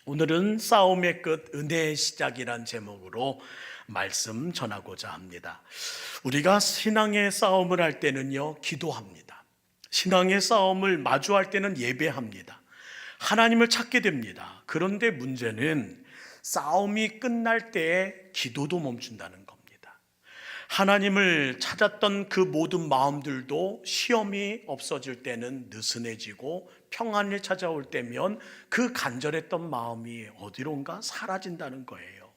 오늘은 싸움의 끝, 은혜의 시작이란 제목으로 말씀 전하고자 합니다. 우리가 신앙의 싸움을 할 때는요, 기도합니다. 신앙의 싸움을 마주할 때는 예배합니다. 하나님을 찾게 됩니다. 그런데 문제는 싸움이 끝날 때에 기도도 멈춘다는 겁니다. 하나님을 찾았던 그 모든 마음들도 시험이 없어질 때는 느슨해지고 평안을 찾아올 때면 그 간절했던 마음이 어디론가 사라진다는 거예요.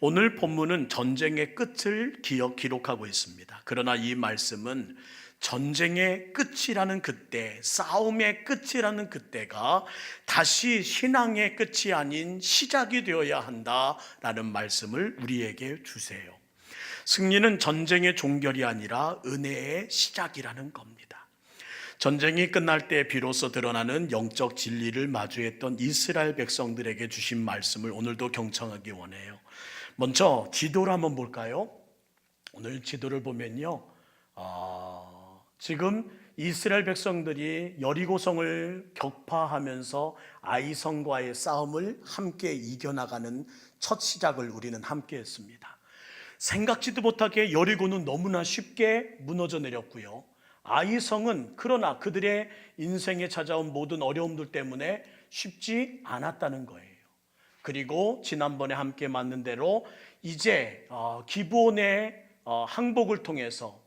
오늘 본문은 전쟁의 끝을 기록하고 있습니다. 그러나 이 말씀은 전쟁의 끝이라는 그때, 싸움의 끝이라는 그때가 다시 신앙의 끝이 아닌 시작이 되어야 한다라는 말씀을 우리에게 주세요. 승리는 전쟁의 종결이 아니라 은혜의 시작이라는 겁니다. 전쟁이 끝날 때 비로소 드러나는 영적 진리를 마주했던 이스라엘 백성들에게 주신 말씀을 오늘도 경청하기 원해요. 먼저 지도를 한번 볼까요? 오늘 지도를 보면요, 지금 이스라엘 백성들이 여리고성을 격파하면서 아이성과의 싸움을 함께 이겨나가는 첫 시작을 우리는 함께 했습니다. 생각지도 못하게 여리고는 너무나 쉽게 무너져 내렸고요, 아이성은 그러나 그들의 인생에 찾아온 모든 어려움들 때문에 쉽지 않았다는 거예요. 그리고 지난번에 함께 만난 대로 이제 기브온의 항복을 통해서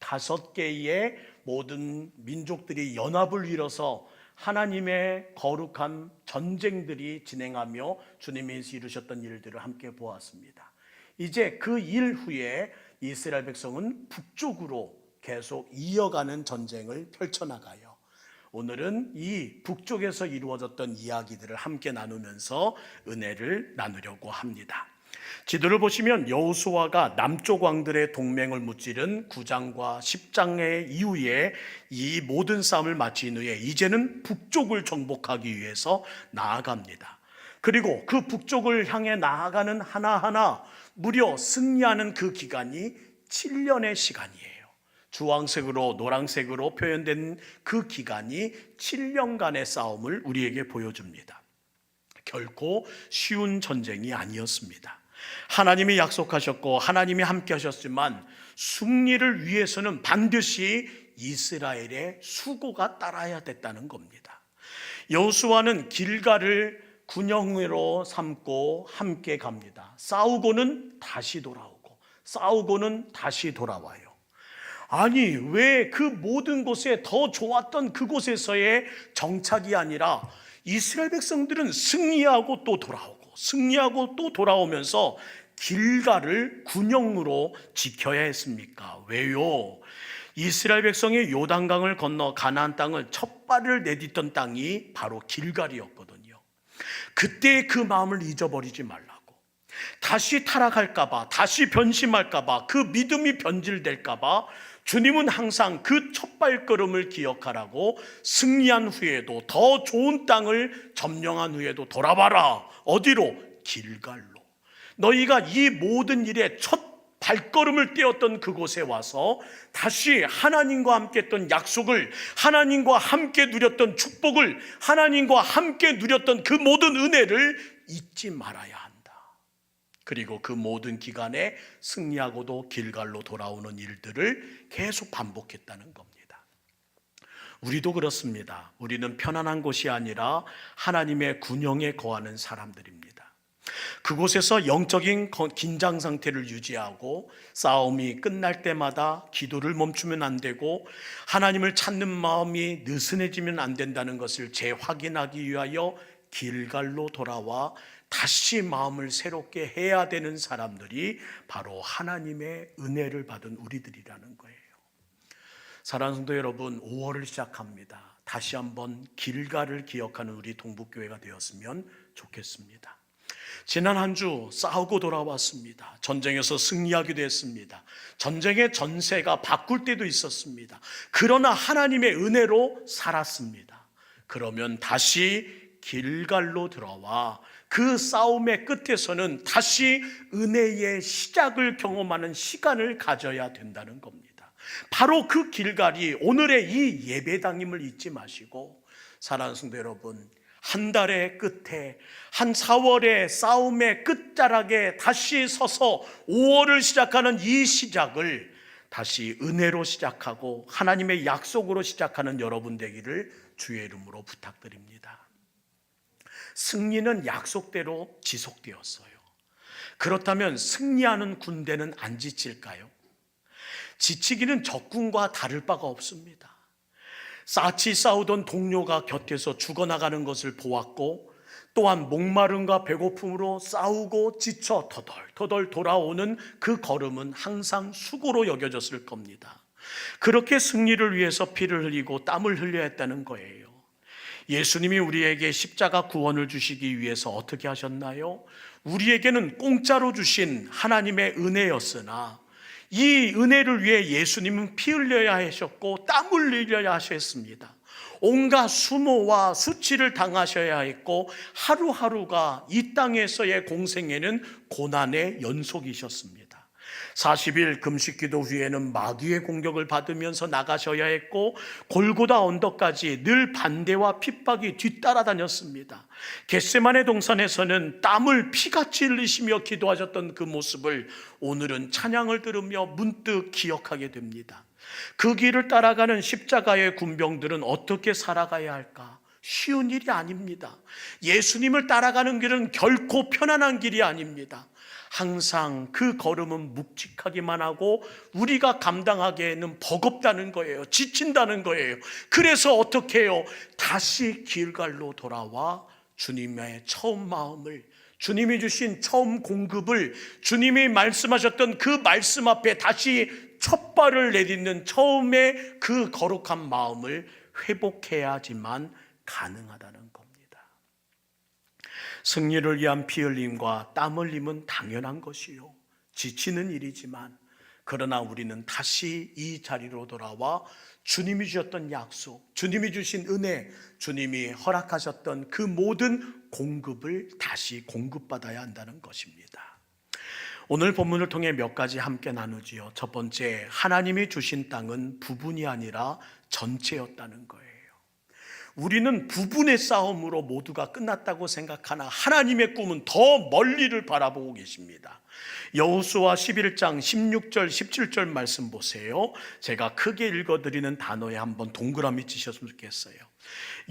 5개의 모든 민족들이 연합을 이뤄서 하나님의 거룩한 전쟁들이 진행하며 주님이 이루셨던 일들을 함께 보았습니다. 이제 그 일 후에 이스라엘 백성은 북쪽으로 계속 이어가는 전쟁을 펼쳐나가요. 오늘은 이 북쪽에서 이루어졌던 이야기들을 함께 나누면서 은혜를 나누려고 합니다. 지도를 보시면 여호수아가 남쪽 왕들의 동맹을 무찌른 9장과 10장의 이후에 이 모든 싸움을 마친 후에 이제는 북쪽을 정복하기 위해서 나아갑니다. 그리고 그 북쪽을 향해 나아가는 하나하나 무려 승리하는 그 기간이 7년의 시간이에요. 주황색으로 노란색으로 표현된 그 기간이 7년간의 싸움을 우리에게 보여줍니다. 결코 쉬운 전쟁이 아니었습니다. 하나님이 약속하셨고 하나님이 함께 하셨지만 승리를 위해서는 반드시 이스라엘의 수고가 따라야 됐다는 겁니다. 여호수아는 길갈을 군영으로 삼고 함께 갑니다. 싸우고는 다시 돌아오고 싸우고는 다시 돌아와요. 아니, 왜 그 모든 곳에 더 좋았던 그곳에서의 정착이 아니라 이스라엘 백성들은 승리하고 또 돌아오고 승리하고 또 돌아오면서 길갈을 군영으로 지켜야 했습니까? 왜요? 이스라엘 백성이 요단강을 건너 가나안 땅을 첫 발을 내딛던 땅이 바로 길갈이었거든요. 그때의 그 마음을 잊어버리지 말라고, 다시 타락할까봐, 다시 변심할까봐, 그 믿음이 변질될까봐 주님은 항상 그 첫 발걸음을 기억하라고, 승리한 후에도 더 좋은 땅을 점령한 후에도 돌아봐라. 어디로? 길갈로. 너희가 이 모든 일에 첫 발걸음을 떼었던 그곳에 와서 다시 하나님과 함께 했던 약속을, 하나님과 함께 누렸던 축복을, 하나님과 함께 누렸던 그 모든 은혜를 잊지 말아야 한다. 그리고 그 모든 기간에 승리하고도 길갈로 돌아오는 일들을 계속 반복했다는 겁니다. 우리도 그렇습니다. 우리는 편안한 곳이 아니라 하나님의 군영에 거하는 사람들입니다. 그곳에서 영적인 긴장 상태를 유지하고 싸움이 끝날 때마다 기도를 멈추면 안 되고 하나님을 찾는 마음이 느슨해지면 안 된다는 것을 재확인하기 위하여 길갈로 돌아와 다시 마음을 새롭게 해야 되는 사람들이 바로 하나님의 은혜를 받은 우리들이라는 거예요. 사랑하는 성도 여러분, 5월을 시작합니다. 다시 한번 길갈을 기억하는 우리 동북교회가 되었으면 좋겠습니다. 지난 한 주 싸우고 돌아왔습니다. 전쟁에서 승리하기도 했습니다. 전쟁의 전세가 바꿀 때도 있었습니다. 그러나 하나님의 은혜로 살았습니다. 그러면 다시 길갈로 들어와 그 싸움의 끝에서는 다시 은혜의 시작을 경험하는 시간을 가져야 된다는 겁니다. 바로 그 길갈이 오늘의 이 예배당임을 잊지 마시고, 사랑하는 성도 여러분, 한 달의 끝에, 한 4월의 싸움의 끝자락에 다시 서서 5월을 시작하는 이 시작을 다시 은혜로 시작하고 하나님의 약속으로 시작하는 여러분 되기를 주의 이름으로 부탁드립니다. 승리는 약속대로 지속되었어요. 그렇다면 승리하는 군대는 안 지칠까요? 지치기는 적군과 다를 바가 없습니다. 샅이 싸우던 동료가 곁에서 죽어나가는 것을 보았고, 또한 목마름과 배고픔으로 싸우고 지쳐 터덜터덜 돌아오는 그 걸음은 항상 수고로 여겨졌을 겁니다. 그렇게 승리를 위해서 피를 흘리고 땀을 흘려야 했다는 거예요. 예수님이 우리에게 십자가 구원을 주시기 위해서 어떻게 하셨나요? 우리에게는 공짜로 주신 하나님의 은혜였으나 이 은혜를 위해 예수님은 피 흘려야 하셨고 땀 흘려야 하셨습니다. 온갖 수모와 수치를 당하셔야 했고 하루하루가 이 땅에서의 공생에는 고난의 연속이셨습니다. 40일 금식기도 후에는 마귀의 공격을 받으면서 나가셔야 했고 골고다 언덕까지 늘 반대와 핍박이 뒤따라다녔습니다. 겟세마네 동산에서는 땀을 피같이 흘리시며 기도하셨던 그 모습을 오늘은 찬양을 들으며 문득 기억하게 됩니다. 그 길을 따라가는 십자가의 군병들은 어떻게 살아가야 할까? 쉬운 일이 아닙니다. 예수님을 따라가는 길은 결코 편안한 길이 아닙니다. 항상 그 걸음은 묵직하기만 하고 우리가 감당하기에는 버겁다는 거예요. 지친다는 거예요. 그래서 어떻게 해요? 다시 길갈로 돌아와 주님의 처음 마음을, 주님이 주신 처음 공급을, 주님이 말씀하셨던 그 말씀 앞에 다시 첫 발을 내딛는 처음의 그 거룩한 마음을 회복해야지만 가능하다는 겁니다. 승리를 위한 피 흘림과 땀 흘림은 당연한 것이요, 지치는 일이지만, 그러나 우리는 다시 이 자리로 돌아와 주님이 주셨던 약속, 주님이 주신 은혜, 주님이 허락하셨던 그 모든 공급을 다시 공급받아야 한다는 것입니다. 오늘 본문을 통해 몇 가지 함께 나누지요. 첫 번째, 하나님이 주신 땅은 부분이 아니라 전체였다는 거예요. 우리는 부분의 싸움으로 모두가 끝났다고 생각하나 하나님의 꿈은 더 멀리를 바라보고 계십니다. 여호수아 11장 16절 17절 말씀 보세요. 제가 크게 읽어드리는 단어에 한번 동그라미 치셨으면 좋겠어요.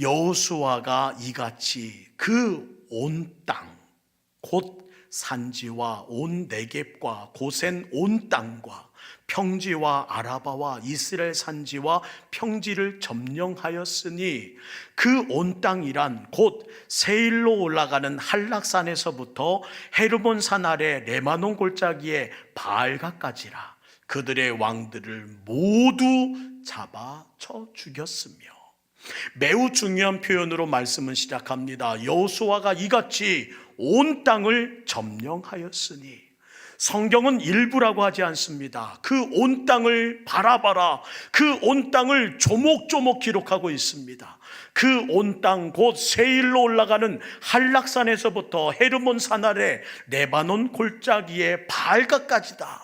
여호수아가 이같이 그 온 땅, 곧 산지와 온 네겝과 고센 온 땅과 평지와 아라바와 이스라엘 산지와 평지를 점령하였으니, 그 온 땅이란 곧 세일로 올라가는 한락산에서부터 헤르몬 산 아래 레바논 골짜기의 바알가까지라. 그들의 왕들을 모두 잡아쳐 죽였으며. 매우 중요한 표현으로 말씀은 시작합니다. 여호수아가 이같이 온 땅을 점령하였으니, 성경은 일부라고 하지 않습니다. 그 온 땅을 바라봐라, 그 온 땅을 조목조목 기록하고 있습니다. 그 온 땅 곧 세일로 올라가는 한락산에서부터 헤르몬 산 아래 레바논 골짜기의 바알가까지다.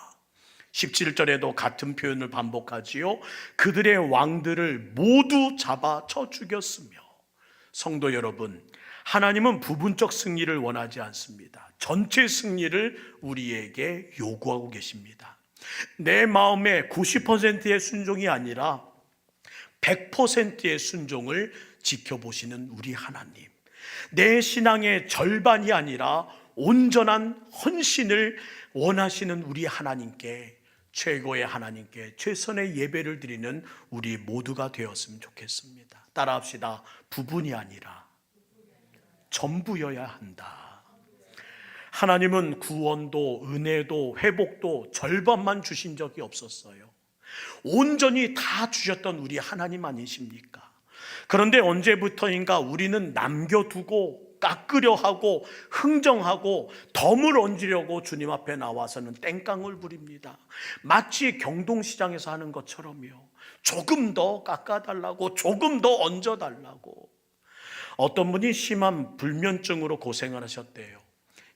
17절에도 같은 표현을 반복하지요. 그들의 왕들을 모두 잡아쳐 죽였으며. 성도 여러분, 하나님은 부분적 승리를 원하지 않습니다. 전체 승리를 우리에게 요구하고 계십니다. 내 마음의 90%의 순종이 아니라 100%의 순종을 지켜보시는 우리 하나님, 내 신앙의 절반이 아니라 온전한 헌신을 원하시는 우리 하나님께, 최고의 하나님께 최선의 예배를 드리는 우리 모두가 되었으면 좋겠습니다. 따라합시다. 부분이 아니라 전부여야 한다. 하나님은 구원도 은혜도 회복도 절반만 주신 적이 없었어요. 온전히 다 주셨던 우리 하나님 아니십니까? 그런데 언제부터인가 우리는 남겨두고 깎으려 하고 흥정하고 덤을 얹으려고 주님 앞에 나와서는 땡깡을 부립니다. 마치 경동시장에서 하는 것처럼요. 조금 더 깎아달라고, 조금 더 얹어달라고. 어떤 분이 심한 불면증으로 고생을 하셨대요.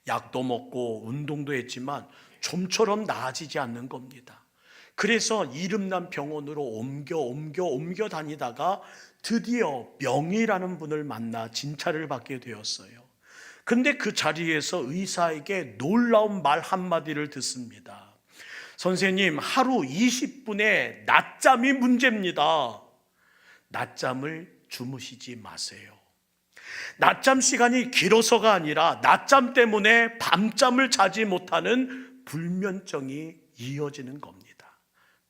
약도 먹고 운동도 했지만 좀처럼 나아지지 않는 겁니다. 그래서 이름난 병원으로 옮겨 다니다가 드디어 명의라는 분을 만나 진찰을 받게 되었어요. 근데 그 자리에서 의사에게 놀라운 말 한마디를 듣습니다. 선생님, 하루 20분의 낮잠이 문제입니다. 낮잠을 주무시지 마세요. 낮잠 시간이 길어서가 아니라 낮잠 때문에 밤잠을 자지 못하는 불면증이 이어지는 겁니다.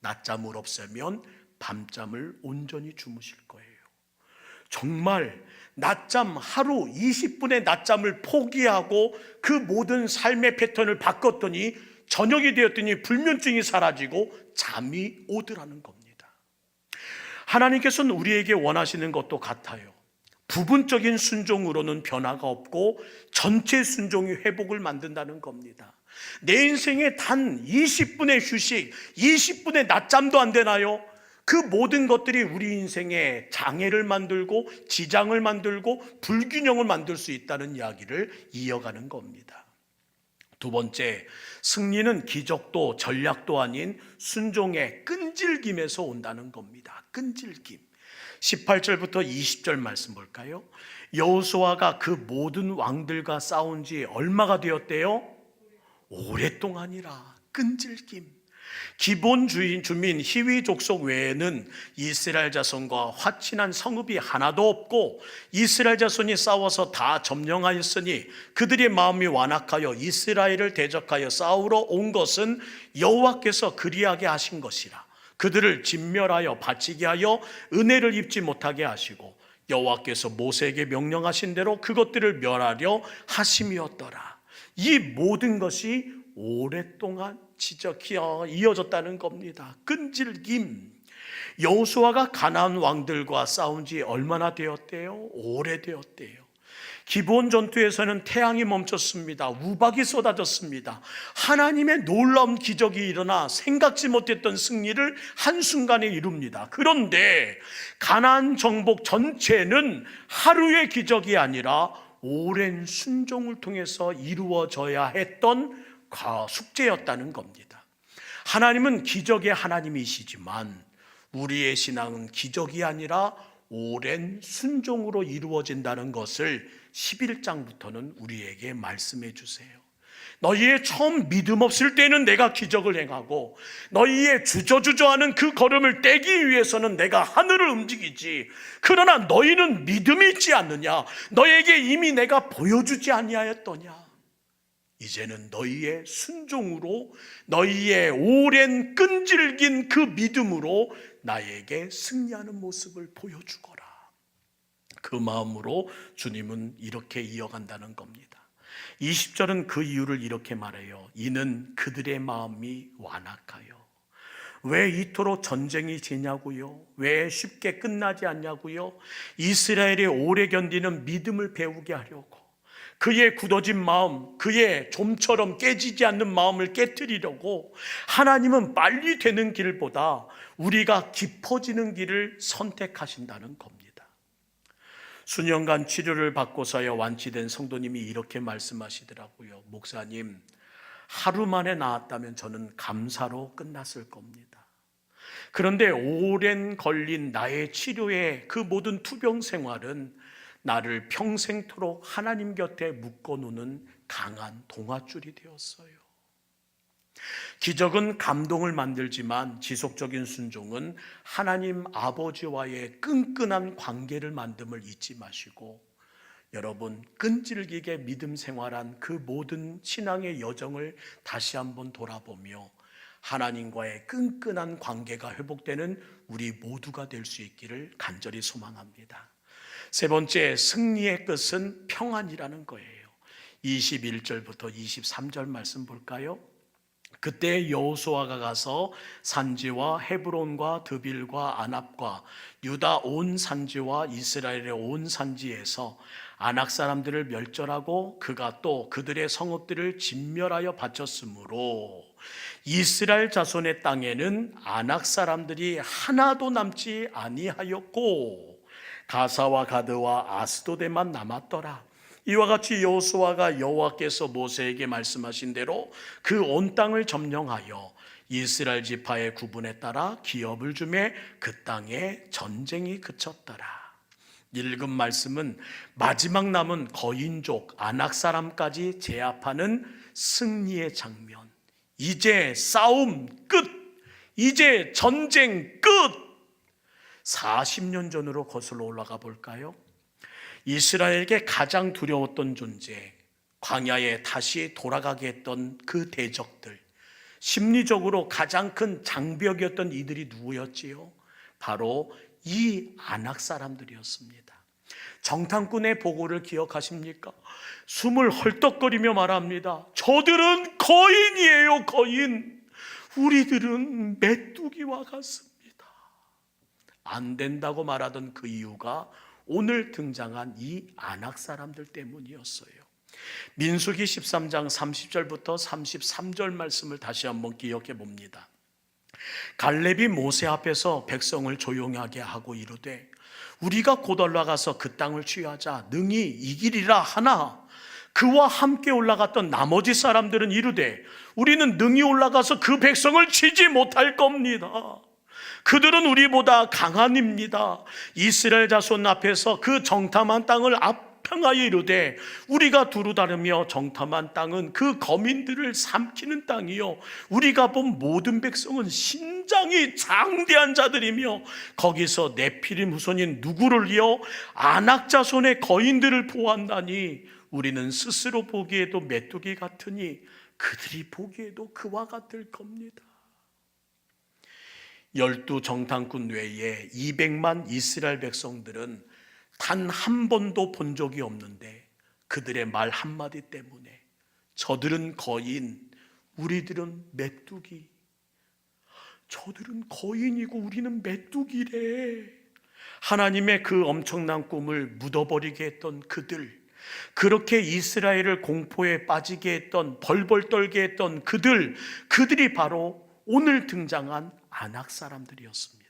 낮잠을 없애면 밤잠을 온전히 주무실 거예요. 정말 낮잠, 하루 20분의 낮잠을 포기하고 그 모든 삶의 패턴을 바꿨더니 저녁이 되었더니 불면증이 사라지고 잠이 오더라는 겁니다. 하나님께서는 우리에게 원하시는 것도 같아요. 부분적인 순종으로는 변화가 없고 전체 순종이 회복을 만든다는 겁니다. 내 인생에 단 20분의 휴식, 20분의 낮잠도 안 되나요? 그 모든 것들이 우리 인생에 장애를 만들고 지장을 만들고 불균형을 만들 수 있다는 이야기를 이어가는 겁니다. 두 번째, 승리는 기적도 전략도 아닌 순종의 끈질김에서 온다는 겁니다. 끈질김. 18절부터 20절 말씀 볼까요? 여호수아가 그 모든 왕들과 싸운 지 얼마가 되었대요? 오랫동안이라. 끈질김. 기본 주민 히위 족속 외에는 이스라엘 자손과 화친한 성읍이 하나도 없고 이스라엘 자손이 싸워서 다 점령하였으니 그들의 마음이 완악하여 이스라엘을 대적하여 싸우러 온 것은 여호와께서 그리하게 하신 것이라. 그들을 진멸하여 바치게 하여 은혜를 입지 못하게 하시고 여호와께서 모세에게 명령하신 대로 그것들을 멸하려 하심이었더라. 이 모든 것이 오랫동안 지적히 이어졌다는 겁니다. 끈질김. 여호수아가 가나안 왕들과 싸운 지 얼마나 되었대요? 오래되었대요. 기본 전투에서는 태양이 멈췄습니다. 우박이 쏟아졌습니다. 하나님의 놀라운 기적이 일어나 생각지 못했던 승리를 한순간에 이룹니다. 그런데 가나안 정복 전체는 하루의 기적이 아니라 오랜 순종을 통해서 이루어져야 했던 숙제였다는 겁니다. 하나님은 기적의 하나님이시지만 우리의 신앙은 기적이 아니라 오랜 순종으로 이루어진다는 것을 11장부터는 우리에게 말씀해 주세요. 너희의 처음 믿음 없을 때는 내가 기적을 행하고 너희의 주저주저하는 그 걸음을 떼기 위해서는 내가 하늘을 움직이지. 그러나 너희는 믿음이 있지 않느냐? 너에게 이미 내가 보여주지 아니하였더냐? 이제는 너희의 순종으로 너희의 오랜 끈질긴 그 믿음으로 나에게 승리하는 모습을 보여주거라. 그 마음으로 주님은 이렇게 이어간다는 겁니다. 20절은 그 이유를 이렇게 말해요. 이는 그들의 마음이 완악하여. 왜 이토록 전쟁이 지냐고요? 왜 쉽게 끝나지 않냐고요? 이스라엘이 오래 견디는 믿음을 배우게 하려고, 그의 굳어진 마음, 그의 좀처럼 깨지지 않는 마음을 깨트리려고 하나님은 빨리 되는 길보다 우리가 깊어지는 길을 선택하신다는 겁니다. 수년간 치료를 받고서야 완치된 성도님이 이렇게 말씀하시더라고요. 목사님, 하루 만에 나았다면 저는 감사로 끝났을 겁니다. 그런데 오랜 걸린 나의 치료의 그 모든 투병 생활은 나를 평생토록 하나님 곁에 묶어놓는 강한 동아줄이 되었어요. 기적은 감동을 만들지만 지속적인 순종은 하나님 아버지와의 끈끈한 관계를 만듦을 잊지 마시고, 여러분 끈질기게 믿음 생활한 그 모든 신앙의 여정을 다시 한번 돌아보며 하나님과의 끈끈한 관계가 회복되는 우리 모두가 될 수 있기를 간절히 소망합니다. 세 번째, 승리의 끝은 평안이라는 거예요. 21절부터 23절 말씀 볼까요? 그때 여호수아가 가서 산지와 헤브론과 드빌과 아납과 유다 온 산지와 이스라엘의 온 산지에서 아낙 사람들을 멸절하고 그가 또 그들의 성읍들을 진멸하여 바쳤으므로 이스라엘 자손의 땅에는 아낙 사람들이 하나도 남지 아니하였고 가사와 가드와 아스도데만 남았더라. 이와 같이 여호수아가 여호와께서 모세에게 말씀하신 대로 그 온 땅을 점령하여 이스라엘 지파의 구분에 따라 기업을 주매 그 땅에 전쟁이 그쳤더라. 읽은 말씀은 마지막 남은 거인족 아낙 사람까지 제압하는 승리의 장면. 이제 싸움 끝. 이제 전쟁 끝. 40년 전으로 거슬러 올라가 볼까요? 이스라엘에게 가장 두려웠던 존재, 광야에 다시 돌아가게 했던 그 대적들, 심리적으로 가장 큰 장벽이었던 이들이 누구였지요? 바로 이 아낙 사람들이었습니다. 정탐꾼의 보고를 기억하십니까? 숨을 헐떡거리며 말합니다. 저들은 거인이에요, 거인. 우리들은 메뚜기와 같습니다. 안 된다고 말하던 그 이유가 오늘 등장한 이 아낙 사람들 때문이었어요. 민수기 13장 30절부터 33절 말씀을 다시 한번 기억해 봅니다. 갈렙이 모세 앞에서 백성을 조용하게 하고 이르되 우리가 곧 올라가서 그 땅을 취하자 능히 이기리라 하나 그와 함께 올라갔던 나머지 사람들은 이르되 우리는 능히 올라가서 그 백성을 치지 못할 겁니다. 그들은 우리보다 강한입니다. 이스라엘 자손 앞에서 그 정탐한 땅을 평하여 이르되 우리가 두루 다르며 정탐한 땅은 그 거민들을 삼키는 땅이요 우리가 본 모든 백성은 신장이 장대한 자들이며 거기서 네피림 후손인 누구를 이어 아낙 자손의 거인들을 보았나니 우리는 스스로 보기에도 메뚜기 같으니 그들이 보기에도 그와 같을 겁니다. 12 정탐꾼 외에 200만 이스라엘 백성들은 단 한 번도 본 적이 없는데 그들의 말 한마디 때문에 저들은 거인, 우리들은 메뚜기. 저들은 거인이고 우리는 메뚜기래. 하나님의 그 엄청난 꿈을 묻어버리게 했던 그들, 그렇게 이스라엘을 공포에 빠지게 했던, 벌벌 떨게 했던 그들이 바로 오늘 등장한 아낙 사람들이었습니다.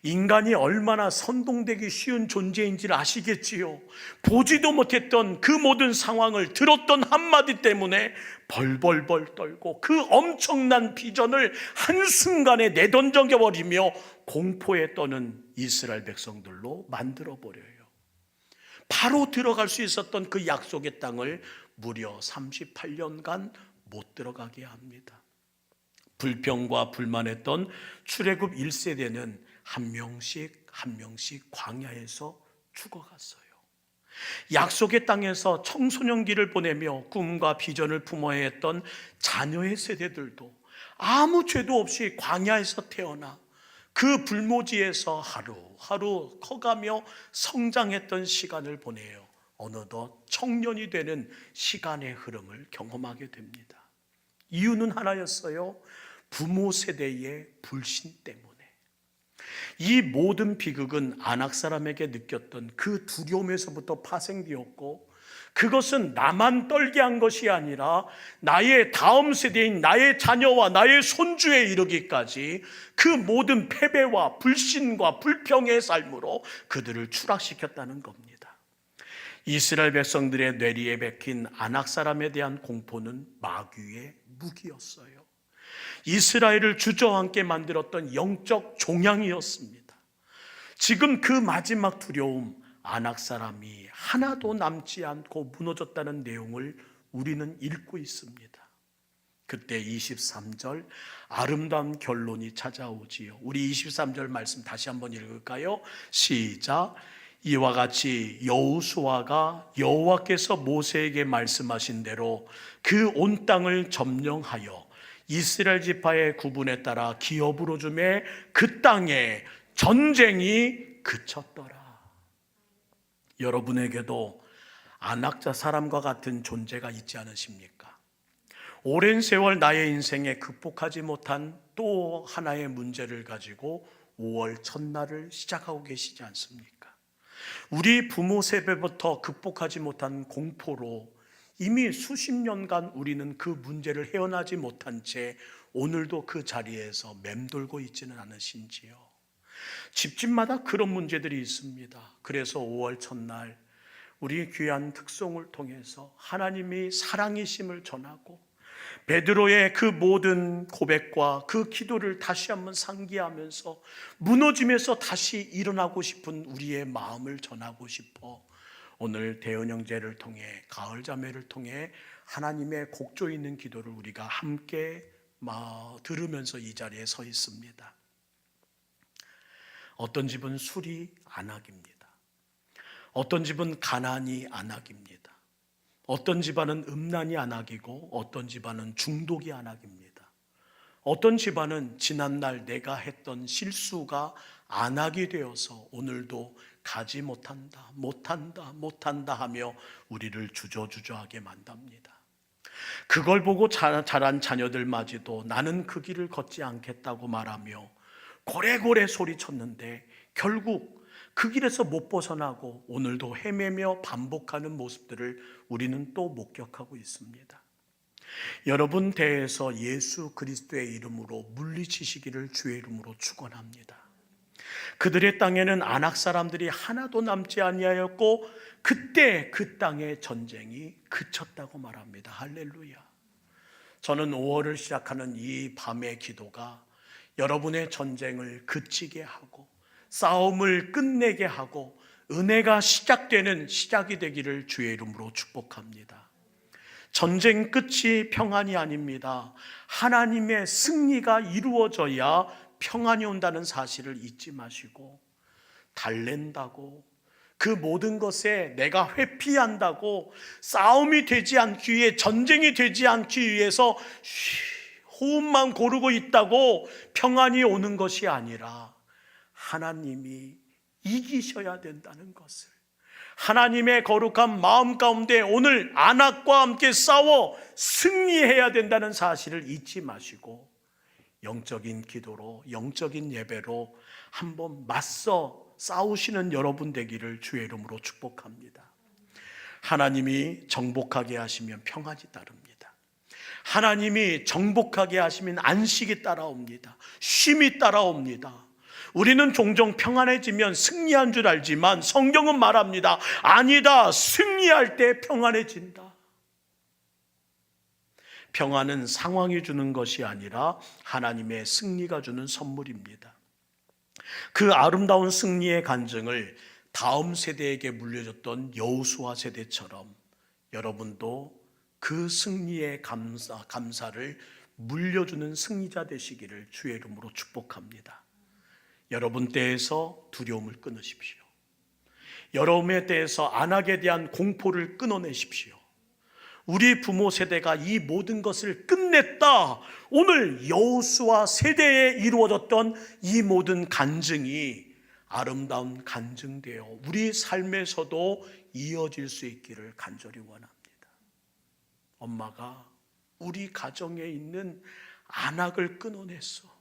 인간이 얼마나 선동되기 쉬운 존재인지를 아시겠지요. 보지도 못했던 그 모든 상황을 들었던 한마디 때문에 벌벌벌 떨고 그 엄청난 비전을 한순간에 내던져버리며 공포에 떠는 이스라엘 백성들로 만들어버려요. 바로 들어갈 수 있었던 그 약속의 땅을 무려 38년간 못 들어가게 합니다. 불평과 불만했던 출애굽 1세대는 한 명씩 광야에서 죽어갔어요. 약속의 땅에서 청소년기를 보내며 꿈과 비전을 품어야 했던 자녀의 세대들도 아무 죄도 없이 광야에서 태어나 그 불모지에서 하루하루 커가며 성장했던 시간을 보내요. 어느덧 청년이 되는 시간의 흐름을 경험하게 됩니다. 이유는 하나였어요. 부모 세대의 불신 때문에. 이 모든 비극은 아낙 사람에게 느꼈던 그 두려움에서부터 파생되었고, 그것은 나만 떨게 한 것이 아니라 나의 다음 세대인 나의 자녀와 나의 손주에 이르기까지 그 모든 패배와 불신과 불평의 삶으로 그들을 추락시켰다는 겁니다. 이스라엘 백성들의 뇌리에 박힌 아낙 사람에 대한 공포는 마귀의 무기였어요. 이스라엘을 주저앉게 만들었던 영적 종양이었습니다. 지금 그 마지막 두려움, 아낙 사람이 하나도 남지 않고 무너졌다는 내용을 우리는 읽고 있습니다. 그때 23절 아름다운 결론이 찾아오지요. 우리 23절 말씀 다시 한번 읽을까요? 시작. 이와 같이 여호수아가 여호와께서 모세에게 말씀하신 대로 그 온 땅을 점령하여 이스라엘 지파의 구분에 따라 기업으로 주매 그 땅에 전쟁이 그쳤더라. 여러분에게도 안악자 사람과 같은 존재가 있지 않으십니까? 오랜 세월 나의 인생에 극복하지 못한 또 하나의 문제를 가지고 5월 첫날을 시작하고 계시지 않습니까? 우리 부모 세대부터 극복하지 못한 공포로 이미 수십 년간 우리는 그 문제를 헤어나지 못한 채 오늘도 그 자리에서 맴돌고 있지는 않으신지요? 집집마다 그런 문제들이 있습니다. 그래서 5월 첫날 우리 귀한 특송을 통해서 하나님이 사랑이심을 전하고 베드로의 그 모든 고백과 그 기도를 다시 한번 상기하면서 무너짐에서 다시 일어나고 싶은 우리의 마음을 전하고 싶어 오늘 대은 형제를 통해, 가을 자매를 통해 하나님의 곡조 있는 기도를 우리가 함께 들으면서 이 자리에 서 있습니다. 어떤 집은 술이 안악입니다. 어떤 집은 가난이 안악입니다. 어떤 집안은 음란이 안악이고 어떤 집안은 중독이 안악입니다. 어떤 집안은 지난날 내가 했던 실수가 안악이 되어서 오늘도 가지 못한다 하며 우리를 주저주저하게 만듭니다. 그걸 보고 자란 자녀들마저도 나는 그 길을 걷지 않겠다고 말하며 고래고래 소리쳤는데 결국 그 길에서 못 벗어나고 오늘도 헤매며 반복하는 모습들을 우리는 또 목격하고 있습니다. 여러분 대해서 예수 그리스도의 이름으로 물리치시기를 주의 이름으로 축원합니다. 그들의 땅에는 안악 사람들이 하나도 남지 아니하였고 그때 그 땅의 전쟁이 그쳤다고 말합니다. 할렐루야. 저는 5월을 시작하는 이 밤의 기도가 여러분의 전쟁을 그치게 하고 싸움을 끝내게 하고 은혜가 시작되는 시작이 되기를 주의 이름으로 축복합니다. 전쟁 끝이 평안이 아닙니다. 하나님의 승리가 이루어져야 평안이 온다는 사실을 잊지 마시고 달랜다고 그 모든 것에 내가 회피한다고 싸움이 되지 않기 위해, 전쟁이 되지 않기 위해서 호흡만 고르고 있다고 평안이 오는 것이 아니라 하나님이 이기셔야 된다는 것을, 하나님의 거룩한 마음 가운데 오늘 안악과 함께 싸워 승리해야 된다는 사실을 잊지 마시고 영적인 기도로, 영적인 예배로 한번 맞서 싸우시는 여러분 되기를 주의 이름으로 축복합니다. 하나님이 정복하게 하시면 평안이 따릅니다. 하나님이 정복하게 하시면 안식이 따라옵니다. 쉼이 따라옵니다. 우리는 종종 평안해지면 승리한 줄 알지만 성경은 말합니다. 아니다, 승리할 때 평안해진다. 평안은 상황이 주는 것이 아니라 하나님의 승리가 주는 선물입니다. 그 아름다운 승리의 간증을 다음 세대에게 물려줬던 여호수아 세대처럼 여러분도 그 승리의 감사를 물려주는 승리자 되시기를 주의 이름으로 축복합니다. 여러분 때에서 두려움을 끊으십시오. 여러분에 대해서 안악에 대한 공포를 끊어내십시오. 우리 부모 세대가 이 모든 것을 끝냈다. 오늘 여호수아 세대에 이루어졌던 이 모든 간증이 아름다운 간증되어 우리 삶에서도 이어질 수 있기를 간절히 원합니다. 엄마가 우리 가정에 있는 안악을 끊어냈어.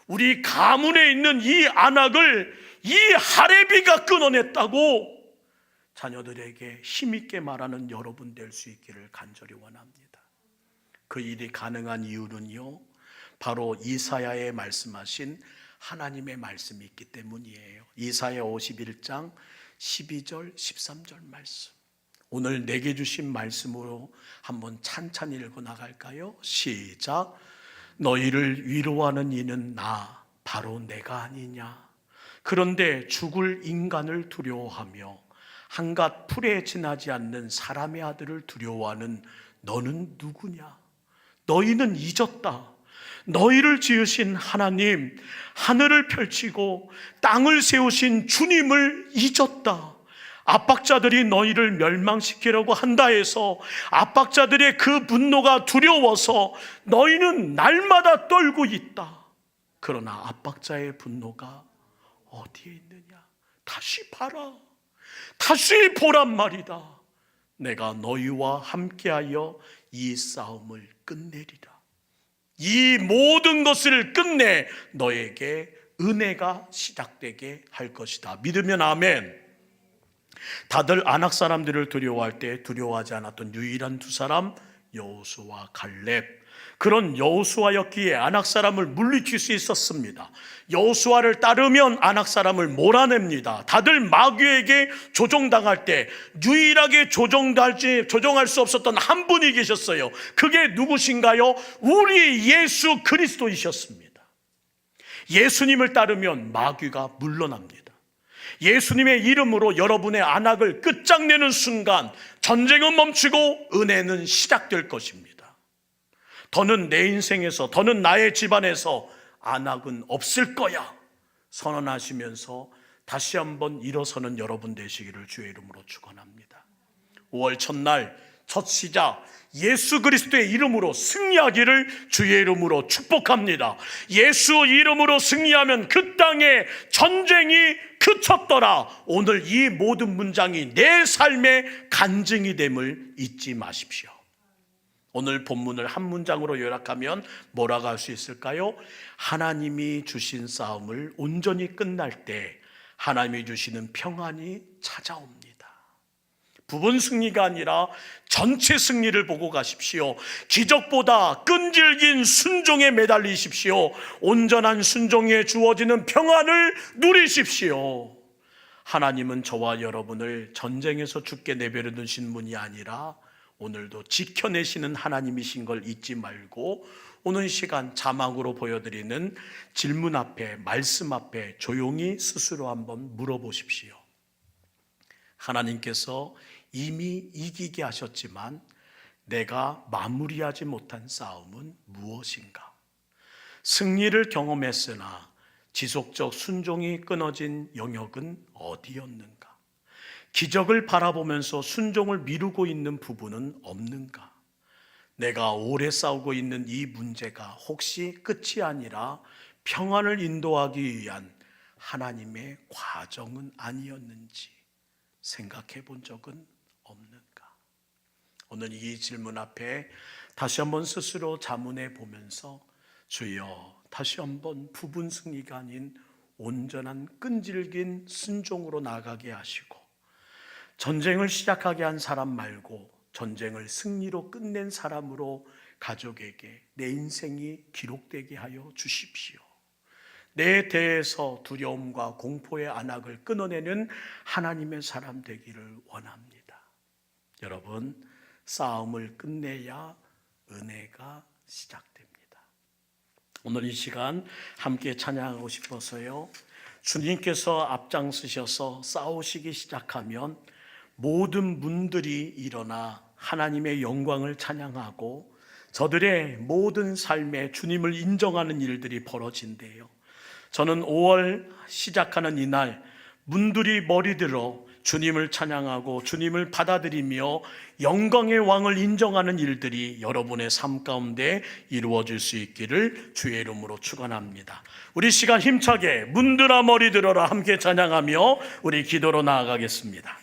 우리 가문에 있는 이 안악을 이 하레비가 끊어냈다고 자녀들에게 힘있게 말하는 여러분 될 수 있기를 간절히 원합니다. 그 일이 가능한 이유는요, 바로 이사야에 말씀하신 하나님의 말씀이 있기 때문이에요. 이사야 51장 12절 13절 말씀, 오늘 내게 주신 말씀으로 한번 찬찬히 읽어 나갈까요? 시작. 너희를 위로하는 이는 나, 바로 내가 아니냐. 그런데 죽을 인간을 두려워하며 한갓 풀에 지나지 않는 사람의 아들을 두려워하는 너는 누구냐? 너희는 잊었다. 너희를 지으신 하나님, 하늘을 펼치고 땅을 세우신 주님을 잊었다. 압박자들이 너희를 멸망시키려고 한다 해서 압박자들의 그 분노가 두려워서 너희는 날마다 떨고 있다. 그러나 압박자의 분노가 어디에 있느냐? 다시 봐라. 다시 보란 말이다. 내가 너희와 함께하여 이 싸움을 끝내리라. 이 모든 것을 끝내 너에게 은혜가 시작되게 할 것이다. 믿으면 아멘. 다들 안악 사람들을 두려워할 때 두려워하지 않았던 유일한 두 사람, 여호수아와 갈렙. 그런 여호수아였기에 아낙 사람을 물리칠 수 있었습니다. 여호수아를 따르면 아낙 사람을 몰아냅니다. 다들 마귀에게 조종당할 때 유일하게 조종할 수 없었던 한 분이 계셨어요. 그게 누구신가요? 우리 예수 그리스도이셨습니다. 예수님을 따르면 마귀가 물러납니다. 예수님의 이름으로 여러분의 안악을 끝장내는 순간 전쟁은 멈추고 은혜는 시작될 것입니다. 더는 내 인생에서, 더는 나의 집안에서 안악은 없을 거야 선언하시면서 다시 한번 일어서는 여러분 되시기를 주의 이름으로 축원합니다. 5월 첫날 첫 시작 예수 그리스도의 이름으로 승리하기를 주의 이름으로 축복합니다. 예수 이름으로 승리하면 그 땅에 전쟁이 그쳤더라. 오늘 이 모든 문장이 내 삶의 간증이 됨을 잊지 마십시오. 오늘 본문을 한 문장으로 요약하면 뭐라고 할 수 있을까요? 하나님이 주신 싸움을 온전히 끝날 때 하나님이 주시는 평안이 찾아옵니다. 부분 승리가 아니라 전체 승리를 보고 가십시오. 기적보다 끈질긴 순종에 매달리십시오. 온전한 순종에 주어지는 평안을 누리십시오. 하나님은 저와 여러분을 전쟁에서 죽게 내버려 두신 분이 아니라 오늘도 지켜내시는 하나님이신 걸 잊지 말고 오늘 시간 자막으로 보여드리는 질문 앞에, 말씀 앞에 조용히 스스로 한번 물어보십시오. 하나님께서 이미 이기게 하셨지만 내가 마무리하지 못한 싸움은 무엇인가? 승리를 경험했으나 지속적 순종이 끊어진 영역은 어디였는가? 기적을 바라보면서 순종을 미루고 있는 부분은 없는가? 내가 오래 싸우고 있는 이 문제가 혹시 끝이 아니라 평안을 인도하기 위한 하나님의 과정은 아니었는지 생각해 본 적은 없는가? 오늘 이 질문 앞에 다시 한번 스스로 자문해 보면서 주여 다시 한번 부분 승리가 아닌 온전한 끈질긴 순종으로 나가게 하시고 전쟁을 시작하게 한 사람 말고 전쟁을 승리로 끝낸 사람으로 가족에게 내 인생이 기록되게 하여 주십시오. 내 대해서 두려움과 공포의 안악을 끊어내는 하나님의 사람 되기를 원합니다. 여러분, 싸움을 끝내야 은혜가 시작됩니다. 오늘 이 시간 함께 찬양하고 싶어서요. 주님께서 앞장서셔서 싸우시기 시작하면 모든 문들이 일어나 하나님의 영광을 찬양하고 저들의 모든 삶에 주님을 인정하는 일들이 벌어진대요. 저는 5월 시작하는 이날 문들이 머리들어 주님을 찬양하고 주님을 받아들이며 영광의 왕을 인정하는 일들이 여러분의 삶 가운데 이루어질 수 있기를 주의 이름으로 축원합니다. 우리 시간 힘차게 문들아 머리들어라 함께 찬양하며 우리 기도로 나아가겠습니다.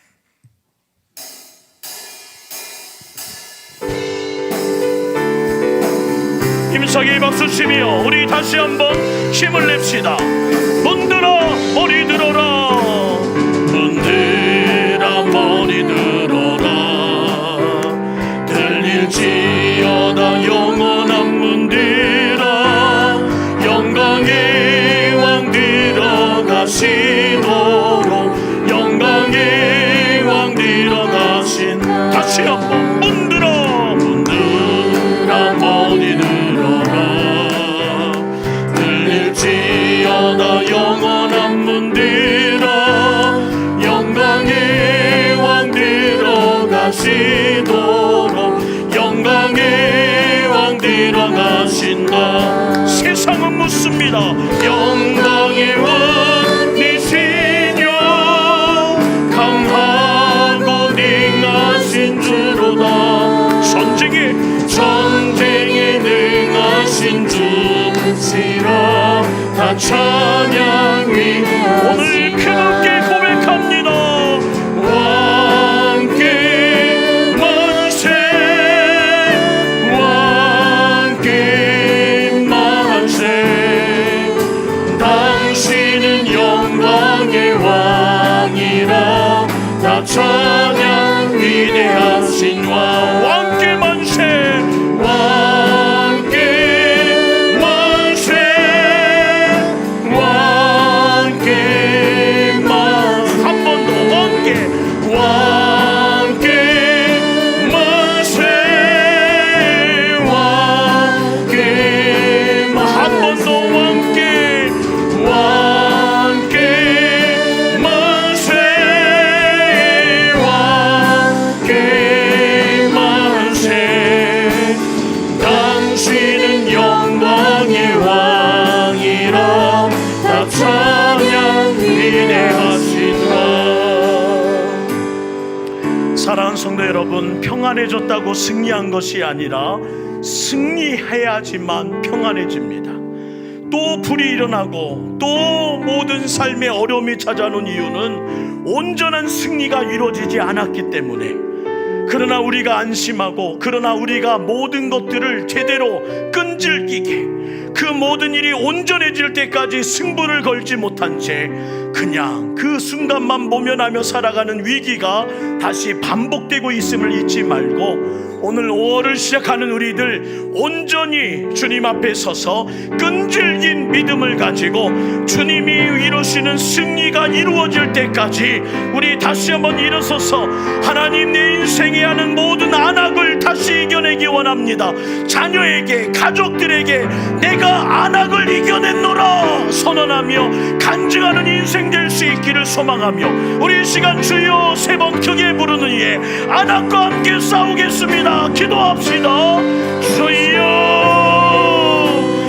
힘차게 박수치며 우리 다시 한번 힘을 냅시다. 문들아 머리 들어라, 문들아 머리 들어라, 들릴지어다 영원한 문들아, 영광의 왕 들어가시도록, 영광의 왕 들어가신. 다시 한번 문들아 문들아 머리 들어라, 들릴지어다 영원한 문들아, 영광의 왕 들어가시도록, 영광의 왕 들어가신다. 세상은 묻습니다. 영광의 왕 니시뇨, 강하고 능하신 주로다. 전쟁에 능하신 주시라. 다 찬양이 오늘 그분께 고백합니다. 왕께 만세, 왕께 만세, 평안해졌다고 승리한 것이 아니라 승리해야지만 평안해집니다. 또 불이 일어나고 또 모든 삶의 어려움이 찾아오는 이유는 온전한 승리가 이루어지지 않았기 때문에, 그러나 우리가 안심하고, 그러나 우리가 모든 것들을 제대로 끈질기게 그 모든 일이 온전해질 때까지 승부를 걸지 못한 채 그냥 그 순간만 모면하며 살아가는 위기가 다시 반복되고 있음을 잊지 말고, 오늘 5월을 시작하는 우리들 온전히 주님 앞에 서서 끈질긴 믿음을 가지고 주님이 이루시는 승리가 이루어질 때까지 우리 다시 한번 일어서서 하나님, 내 인생에 하는 모든 안악을 다시 이겨내기 원합니다. 자녀에게, 가족들에게 내가 안악을 이겨냈노라 선언하며 간증하는 인생 될 수 있기를 소망하며, 우리 이 시간 주여 세 번 크게 부르는 이에 안악과 함께 싸우겠습니다. 기도합시다. 주여